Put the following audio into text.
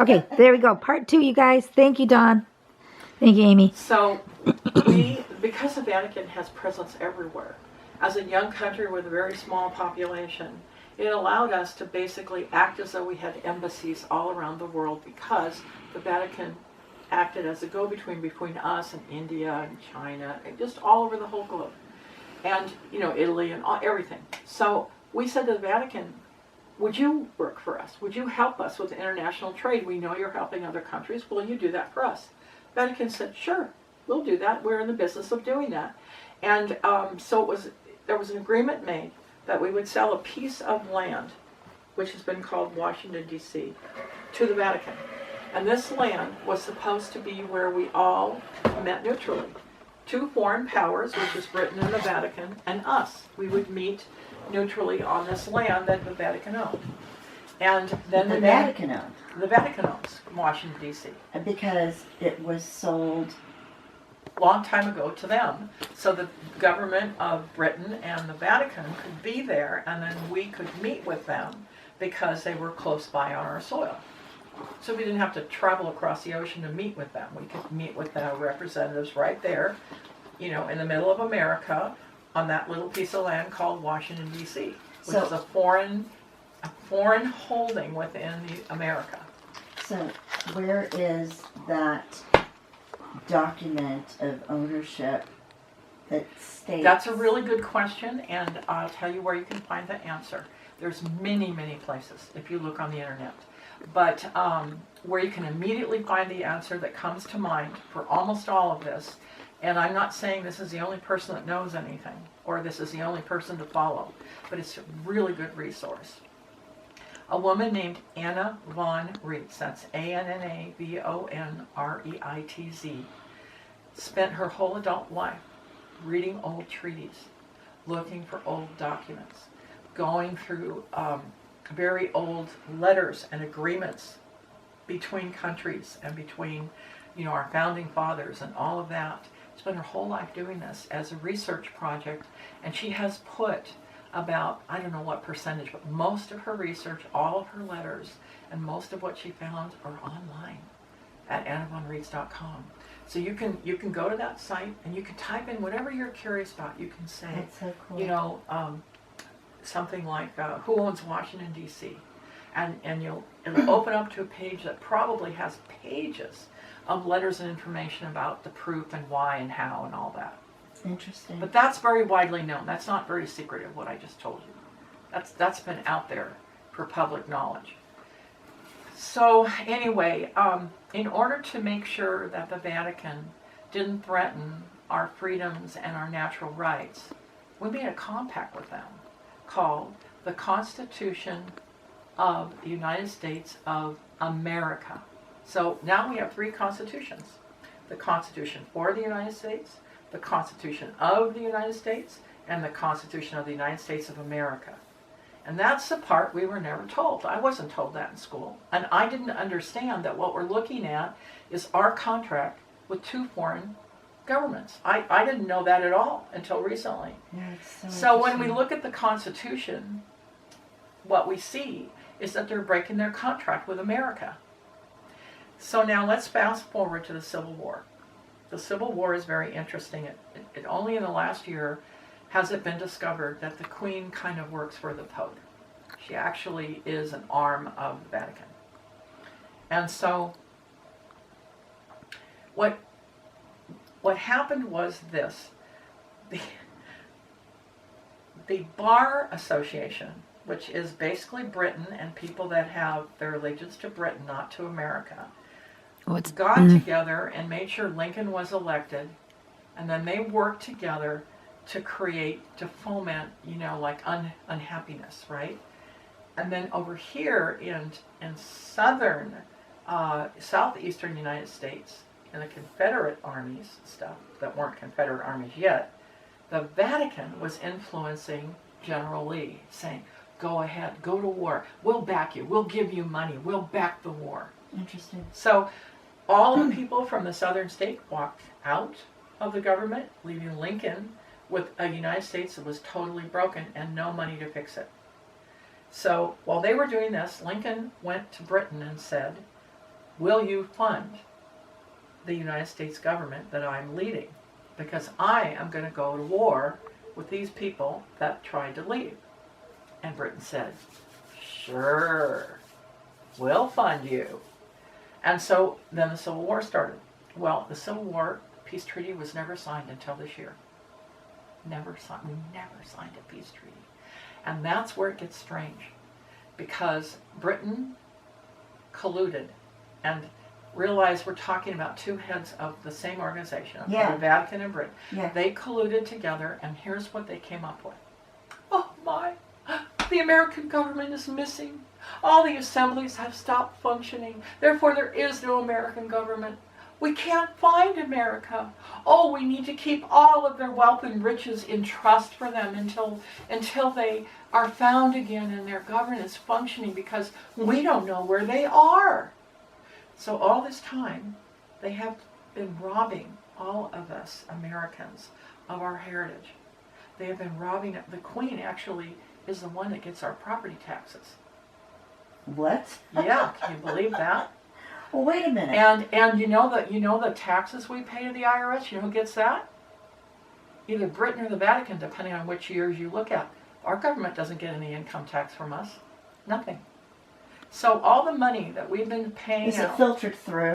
Okay, there we go. Part 2, you guys. Thank you, Dawn. Thank you, Amy. So because the Vatican has presence everywhere, as a young country with a very small population, it allowed us to basically act as though we had embassies all around the world, because the Vatican acted as a go-between between us and India and China, and just all over the whole globe. And, Italy and everything. So we said to the Vatican, would you work for us? Would you help us with international trade? We know you're helping other countries. Will you do that for us? Vatican said, sure, we'll do that. We're in the business of doing that. And so there was an agreement made that we would sell a piece of land, which has been called Washington, D.C., to the Vatican. And this land was supposed to be where we all met neutrally. 2 foreign powers, which is Britain and the Vatican, and us. We would meet neutrally on this land that the Vatican owned. And then the Vatican owned. The Vatican owns Washington, D.C. Because it was sold long time ago to them. So the government of Britain and the Vatican could be there, and then we could meet with them because they were close by on our soil. So we didn't have to travel across the ocean to meet with them. We could meet with their representatives right there, in the middle of America, on that little piece of land called Washington, D.C., which is a foreign holding within America. So where is that document of ownership that states? That's a really good question, and I'll tell you where you can find the answer. There's many, many places if you look on the internet. But where you can immediately find the answer that comes to mind for almost all of this, and I'm not saying this is the only person that knows anything, or this is the only person to follow, but it's a really good resource. A woman named Anna von Reitz, that's ANNAVONREITZ, spent her whole adult life reading old treaties, looking for old documents, going through very old letters and agreements between countries and between, our founding fathers and all of that. Spent her whole life doing this as a research project, and she has put about, I don't know what percentage, but most of her research, all of her letters, and most of what she found are online at annavonreitz.com. So you can go to that site and you can type in whatever you're curious about. You can say, that's so cool. Something like who owns Washington, D.C., and it'll open up to a page that probably has pages of letters and information about the proof and why and how and all that. Interesting. But that's very widely known. That's not very secretive, what I just told you. That's been out there for public knowledge. So anyway, in order to make sure that the Vatican didn't threaten our freedoms and our natural rights, we made a compact with them called the Constitution of the United States of America. So now we have 3 constitutions. The Constitution for the United States, the Constitution of the United States, and the Constitution of the United States of America. And that's the part we were never told. I wasn't told that in school. And I didn't understand that what we're looking at is our contract with 2 foreign governments. I didn't know that at all until recently. Yeah, so when we look at the Constitution, what we see is that they're breaking their contract with America. So now let's fast forward to the Civil War. The Civil War is very interesting. It only in the last year has it been discovered that the Queen kind of works for the Pope. She actually is an arm of the Vatican. And so what happened was this. The Bar Association, which is basically Britain and people that have their allegiance to Britain, not to America, got together and made sure Lincoln was elected, and then they worked together to foment, unhappiness, right? And then over here in southeastern United States, in the Confederate armies, stuff that weren't Confederate armies yet, the Vatican was influencing General Lee, saying, go ahead, go to war, we'll back you, we'll give you money, we'll back the war. Interesting. So all the people from the southern state walked out of the government, leaving Lincoln with a United States that was totally broken and no money to fix it. So while they were doing this, Lincoln went to Britain and said, will you fund the United States government that I'm leading? Because I am going to go to war with these people that tried to leave. And Britain said, sure, we'll fund you. And so then the Civil War started. Well, the Civil War peace treaty was never signed until this year. Never signed. We never signed a peace treaty. And that's where it gets strange. Because Britain colluded and realized we're talking about two heads of the same organization, okay, Yeah. the Vatican and Britain. Yeah. They colluded together, and here's what they came up with. Oh my, the American government is missing. All the assemblies have stopped functioning. Therefore, there is no American government. We can't find America. Oh, we need to keep all of their wealth and riches in trust for them until they are found again and their government is functioning, because we don't know where they are. So all this time, they have been robbing all of us Americans of our heritage. They have been robbing it. The Queen actually is the one that gets our property taxes. What? Yeah, can you believe that? Well, wait a minute. And you know the taxes we pay to the IRS. You know who gets that? Either Britain or the Vatican, depending on which years you look at. Our government doesn't get any income tax from us. Nothing. So all the money that we've been paying Is it out. filtered through?